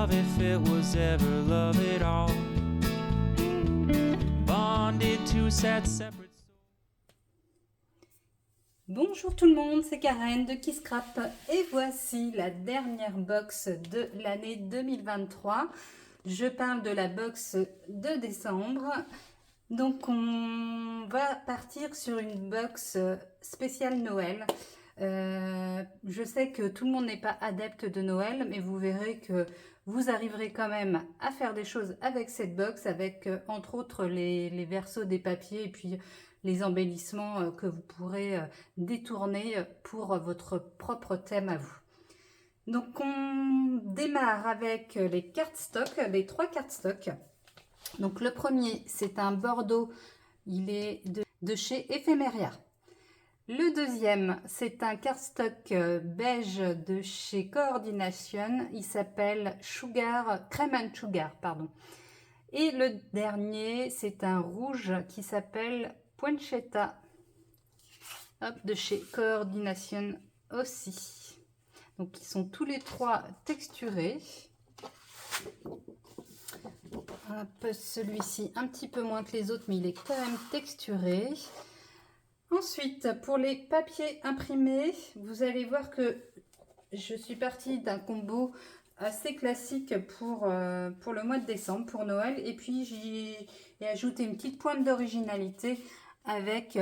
love if it was ever love at all. Bonded to sad separate. Bonjour tout le monde, c'est Karen de Kisscrap et voici la dernière box de l'année 2023. Je parle de la box de décembre. Donc on va partir sur une box spéciale Noël. Je sais que tout le monde n'est pas adepte de Noël, mais vous verrez que vous arriverez quand même à faire des choses avec cette box, avec entre autres les versos des papiers et puis les embellissements que vous pourrez détourner pour votre propre thème à vous. Donc on démarre avec les cardstock, les 3 cardstock. Donc le premier, c'est un bordeaux, il est de chez Ephemeria. Le deuxième, c'est un cardstock beige de chez Coordination, il s'appelle Crème and Sugar, pardon. Et le dernier, c'est un rouge qui s'appelle Poinchetta, de chez Coordination aussi. Donc ils sont tous les 3 texturés. Celui-ci un petit peu moins que les autres, mais il est quand même texturé. Ensuite, pour les papiers imprimés, vous allez voir que je suis partie d'un combo assez classique pour le mois de décembre, pour Noël. Et puis, j'y ai ajouté une petite pointe d'originalité avec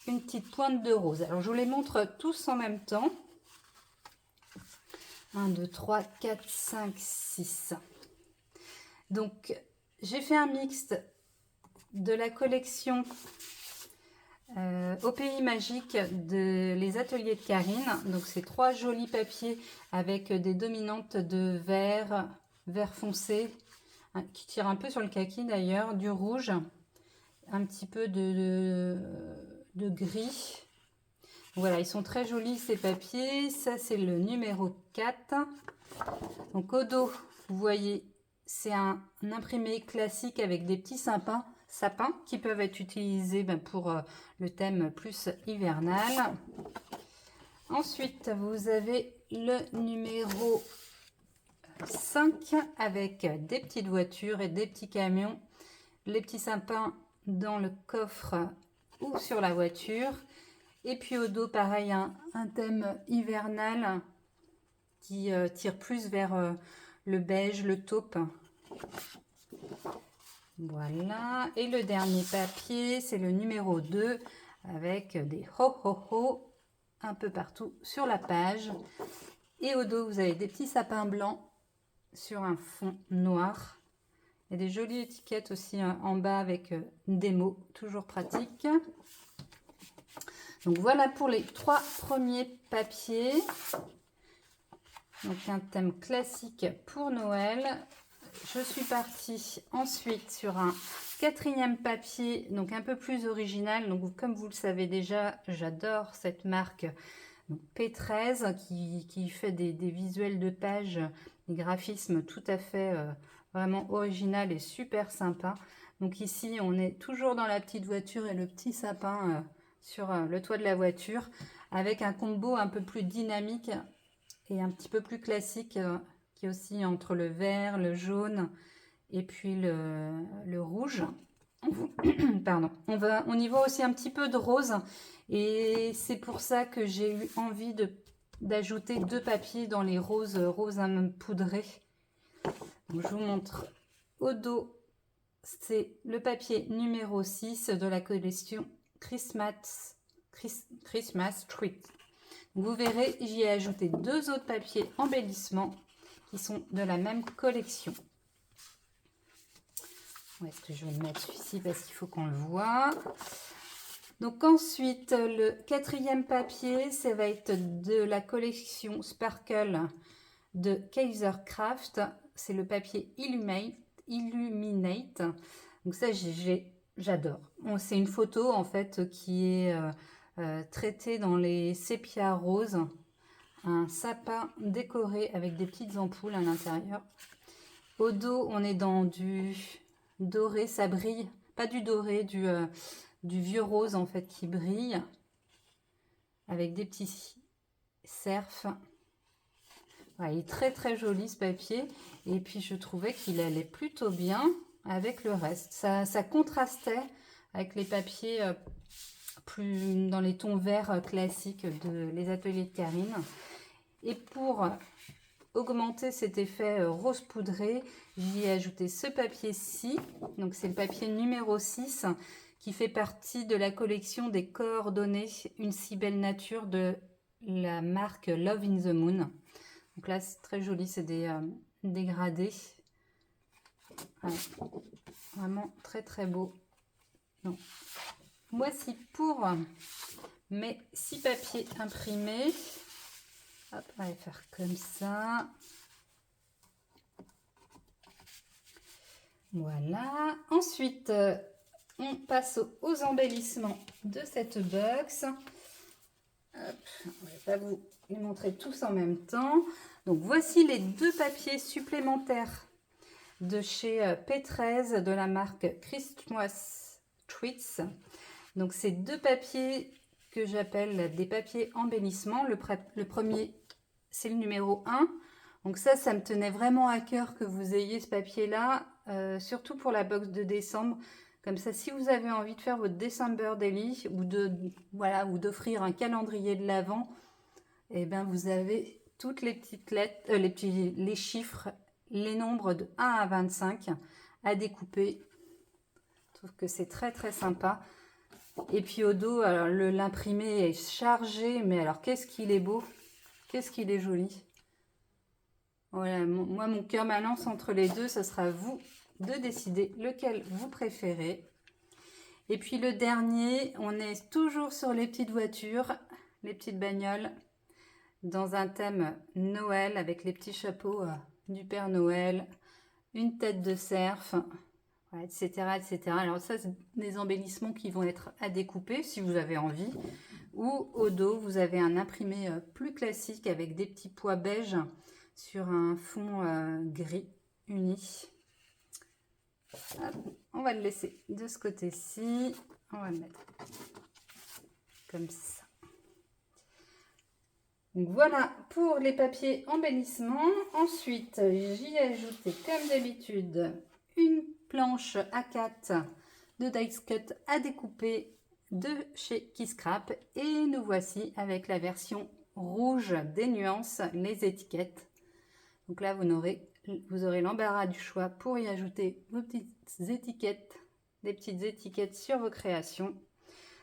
une petite pointe de rose. Alors, je vous les montre tous en même temps. 1, 2, 3, 4, 5, 6. Donc, j'ai fait un mixte de la collection Au Pays Magique de les ateliers de Karine. Donc, c'est 3 jolis papiers avec des dominantes de vert, vert foncé, qui tire un peu sur le kaki d'ailleurs, du rouge, un petit peu de gris. Voilà, ils sont très jolis ces papiers. Ça, c'est le numéro 4. Donc, au dos, vous voyez, c'est un imprimé classique avec des petits sapins qui peuvent être utilisés pour le thème plus hivernal. Ensuite, vous avez le numéro 5 avec des petites voitures et des petits camions. Les petits sapins dans le coffre ou sur la voiture. Et puis au dos, pareil, un thème hivernal qui tire plus vers le beige, le taupe. Voilà. Et le dernier papier, c'est le numéro 2 avec des ho-ho-ho un peu partout sur la page. Et au dos, vous avez des petits sapins blancs sur un fond noir. Il y a des jolies étiquettes aussi en bas avec des mots, toujours pratiques. Donc voilà pour les 3 premiers papiers. Donc un thème classique pour Noël. Je suis partie ensuite sur un 4e papier, donc un peu plus original. Donc comme vous le savez déjà, j'adore cette marque donc P13 qui fait des visuels de page, des graphismes tout à fait vraiment original et super sympa. Donc ici, on est toujours dans la petite voiture et le petit sapin sur le toit de la voiture avec un combo un peu plus dynamique et un petit peu plus classique qui est aussi entre le vert, le jaune et puis le rouge. Pardon. On y voit aussi un petit peu de rose et c'est pour ça que j'ai eu envie d'ajouter 2 papiers dans les roses poudrés. Donc, je vous montre au dos, c'est le papier numéro 6 de la collection Christmas Treat. Vous verrez, j'y ai ajouté 2 autres papiers embellissements qui sont de la même collection. Où est-ce que je vais le mettre celui-ci parce qu'il faut qu'on le voit. Donc ensuite, le 4e papier, ça va être de la collection Sparkle de Kaiser Craft. C'est le papier Illuminate. Donc ça, j'adore. C'est une photo en fait qui est traitée dans les sépia roses. Un sapin décoré avec des petites ampoules à l'intérieur. Au dos, on est dans du doré, ça brille. Pas du doré, du vieux rose en fait qui brille. Avec des petits cerfs. Ouais, il est très très joli ce papier. Et puis je trouvais qu'il allait plutôt bien avec le reste. Ça contrastait avec les papiers plus dans les tons verts classiques de les ateliers de Karine. Et pour augmenter cet effet rose poudré, j'y ai ajouté ce papier-ci. Donc c'est le papier numéro 6 qui fait partie de la collection des coordonnées Une si belle nature de la marque Love in the Moon. Donc là c'est très joli, c'est des dégradés. Ouais, vraiment très très beau. Donc, voici pour mes 6 papiers imprimés. Hop, on va les faire comme ça. Voilà. Ensuite, on passe aux embellissements de cette box. Hop, on ne va pas vous les montrer tous en même temps. Donc, voici les 2 papiers supplémentaires de chez P13 de la marque Christmas Treats. Donc, ces 2 papiers que j'appelle des papiers embellissement. Le premier, c'est le numéro 1. Donc ça me tenait vraiment à cœur que vous ayez ce papier-là, surtout pour la box de décembre. Comme ça, si vous avez envie de faire votre December Daily ou d'offrir un calendrier de l'Avent, et ben vous avez toutes les petites lettres, les chiffres, les nombres de 1 à 25 à découper. Je trouve que c'est très très sympa. Et puis au dos, l'imprimé est chargé, mais alors qu'est-ce qu'il est beau, qu'est-ce qu'il est joli. Voilà, moi mon cœur balance entre les deux, ce sera à vous de décider lequel vous préférez. Et puis le dernier, on est toujours sur les petites voitures, les petites bagnoles, dans un thème Noël avec les petits chapeaux du Père Noël, une tête de cerf, etc., etc. Alors ça, c'est des embellissements qui vont être à découper si vous avez envie. Ou au dos, vous avez un imprimé plus classique avec des petits pois beige sur un fond gris uni. Hop, on va le laisser de ce côté-ci. On va le mettre comme ça. Donc voilà pour les papiers embellissement. Ensuite, j'y ai ajouté comme d'habitude une planche A4 de Dies Cut à découper de chez Qui Scrap. Et nous voici avec la version rouge des nuances, les étiquettes. Donc là, vous aurez l'embarras du choix pour y ajouter vos petites étiquettes, des petites étiquettes sur vos créations.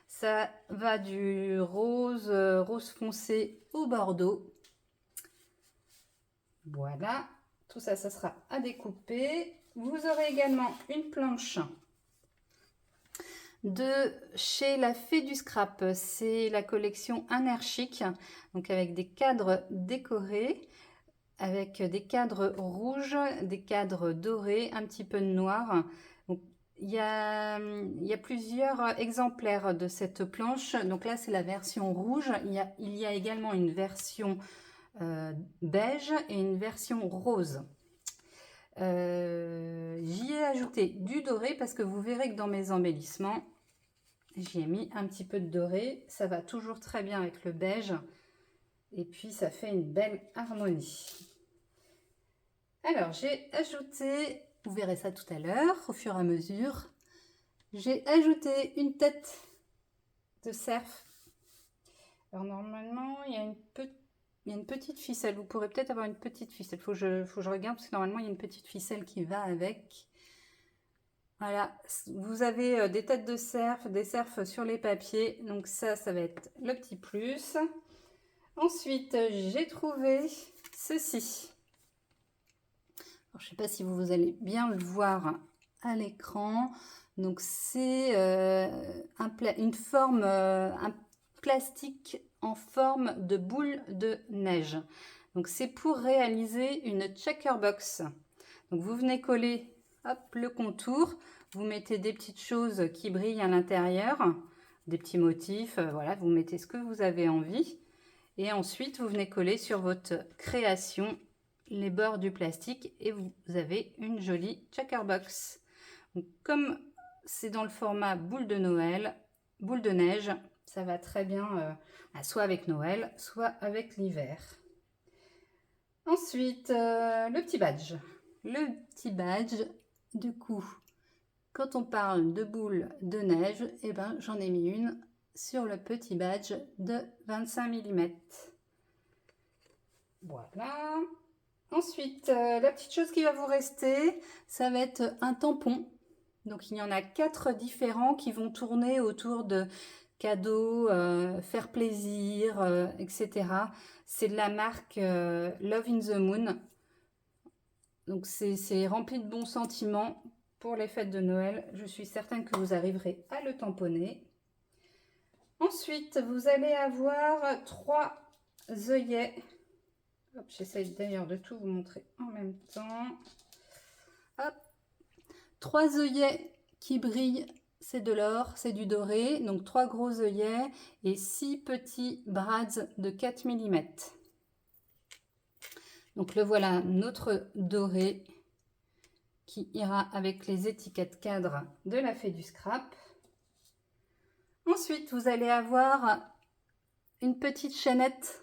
Ça va du rose, rose foncé au bordeaux. Voilà, tout ça, ça sera à découper. Vous aurez également une planche de chez La Fée du Scrap. C'est la collection Un air chic, donc avec des cadres décorés, avec des cadres rouges, des cadres dorés, un petit peu de noir. Donc, il y a plusieurs exemplaires de cette planche. Donc là, c'est la version rouge. Il y a également une version beige et une version rose. J'y ai ajouté du doré parce que vous verrez que dans mes embellissements, j'y ai mis un petit peu de doré. Ça va toujours très bien avec le beige. Et puis, ça fait une belle harmonie. Alors, j'ai ajouté, vous verrez ça tout à l'heure, au fur et à mesure, j'ai ajouté une tête de cerf. Alors, normalement, il y a une petite ficelle. Vous pourrez peut-être avoir une petite ficelle. Faut que je regarde, parce que normalement, il y a une petite ficelle qui va avec. Voilà, vous avez des têtes de cerf, des cerfs sur les papiers. Donc ça va être le petit plus. Ensuite, j'ai trouvé ceci. Alors, je ne sais pas si vous allez bien le voir à l'écran. Donc, c'est une forme, un plastique en forme de boule de neige. Donc, c'est pour réaliser une checker box. Donc, vous venez coller hop, le contour. Vous mettez des petites choses qui brillent à l'intérieur, des petits motifs. Voilà, vous mettez ce que vous avez envie. Et ensuite, vous venez coller sur votre création les bords du plastique et vous avez une jolie checker box. Donc, comme c'est dans le format boule de Noël, boule de neige, ça va très bien soit avec Noël, soit avec l'hiver. Ensuite, le petit badge. Le petit badge, du coup, quand on parle de boule de neige, eh ben, j'en ai mis une sur le petit badge de 25 mm. Voilà. Ensuite, la petite chose qui va vous rester, ça va être un tampon. Donc, il y en a 4 différents qui vont tourner autour de cadeaux, faire plaisir, etc. C'est de la marque Love in the Moon. Donc, c'est rempli de bons sentiments pour les fêtes de Noël. Je suis certaine que vous arriverez à le tamponner. Ensuite, vous allez avoir 3 œillets. J'essaie d'ailleurs de tout vous montrer en même temps. Hop. 3 œillets qui brillent, c'est de l'or, c'est du doré. Donc 3 gros œillets et 6 petits brads de 4 mm. Donc le voilà, notre doré qui ira avec les étiquettes cadres de la Fée du Scrap. Ensuite, vous allez avoir une petite chaînette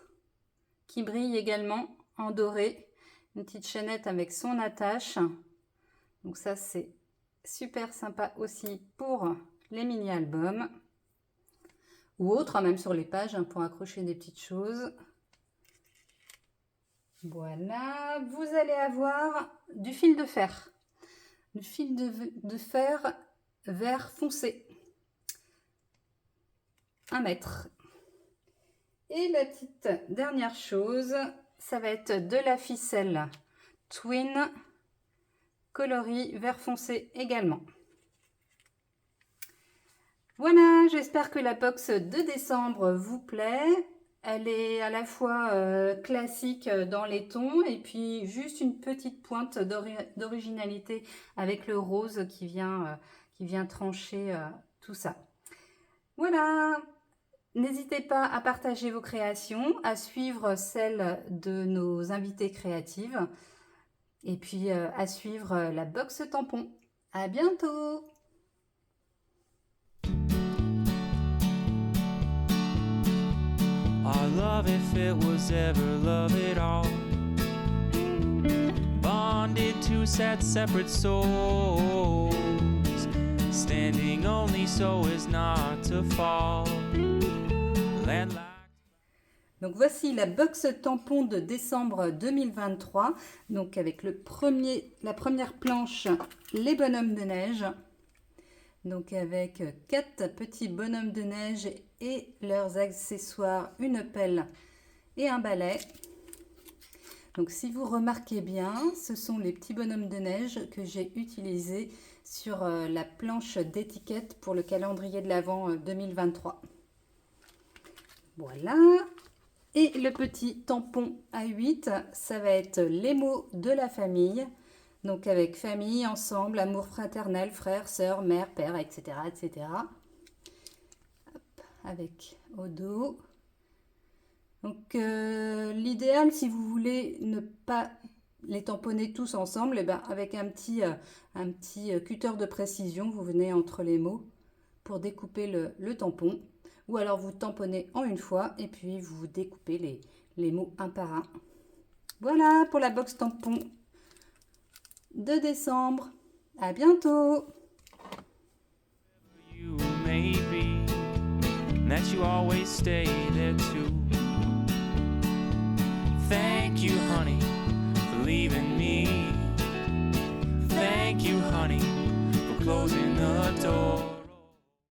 qui brille également en doré. Une petite chaînette avec son attache. Donc ça, c'est super sympa aussi pour les mini-albums. Ou autres, même sur les pages, pour accrocher des petites choses. Voilà. Vous allez avoir du fil de fer. Du fil de fer vert foncé. 1 mètre. Et la petite dernière chose, ça va être de la ficelle Twin coloris vert foncé également. Voilà, j'espère que la box de décembre vous plaît. Elle est à la fois classique dans les tons et puis juste une petite pointe d'originalité avec le rose qui vient trancher tout ça. Voilà. N'hésitez pas à partager vos créations, à suivre celles de nos invités créatives et puis à suivre la box tampon. À bientôt! Our love, if it was ever love at all, bonded two sad separate souls, standing only so as not to fall. Donc voici la box tampon de décembre 2023, donc avec la première planche, les bonhommes de neige, donc avec 4 petits bonhommes de neige et leurs accessoires, une pelle et un balai. Donc si vous remarquez bien, ce sont les petits bonhommes de neige que j'ai utilisés sur la planche d'étiquette pour le calendrier de l'Avent 2023. Voilà. Et le petit tampon A8, ça va être les mots de la famille. Donc avec famille, ensemble, amour fraternel, frère, sœur, mère, père, etc. etc. Hop, avec au dos. Donc l'idéal, si vous voulez ne pas les tamponner tous ensemble, et ben, avec un petit cutter de précision, vous venez entre les mots pour découper le tampon. Ou alors vous tamponnez en une fois et puis vous découpez les mots un par un. Voilà pour la box tampon de décembre. À bientôt. You may be, that you always stay there too. Thank you, honey, for leaving me. Thank you, honey, for closing the door.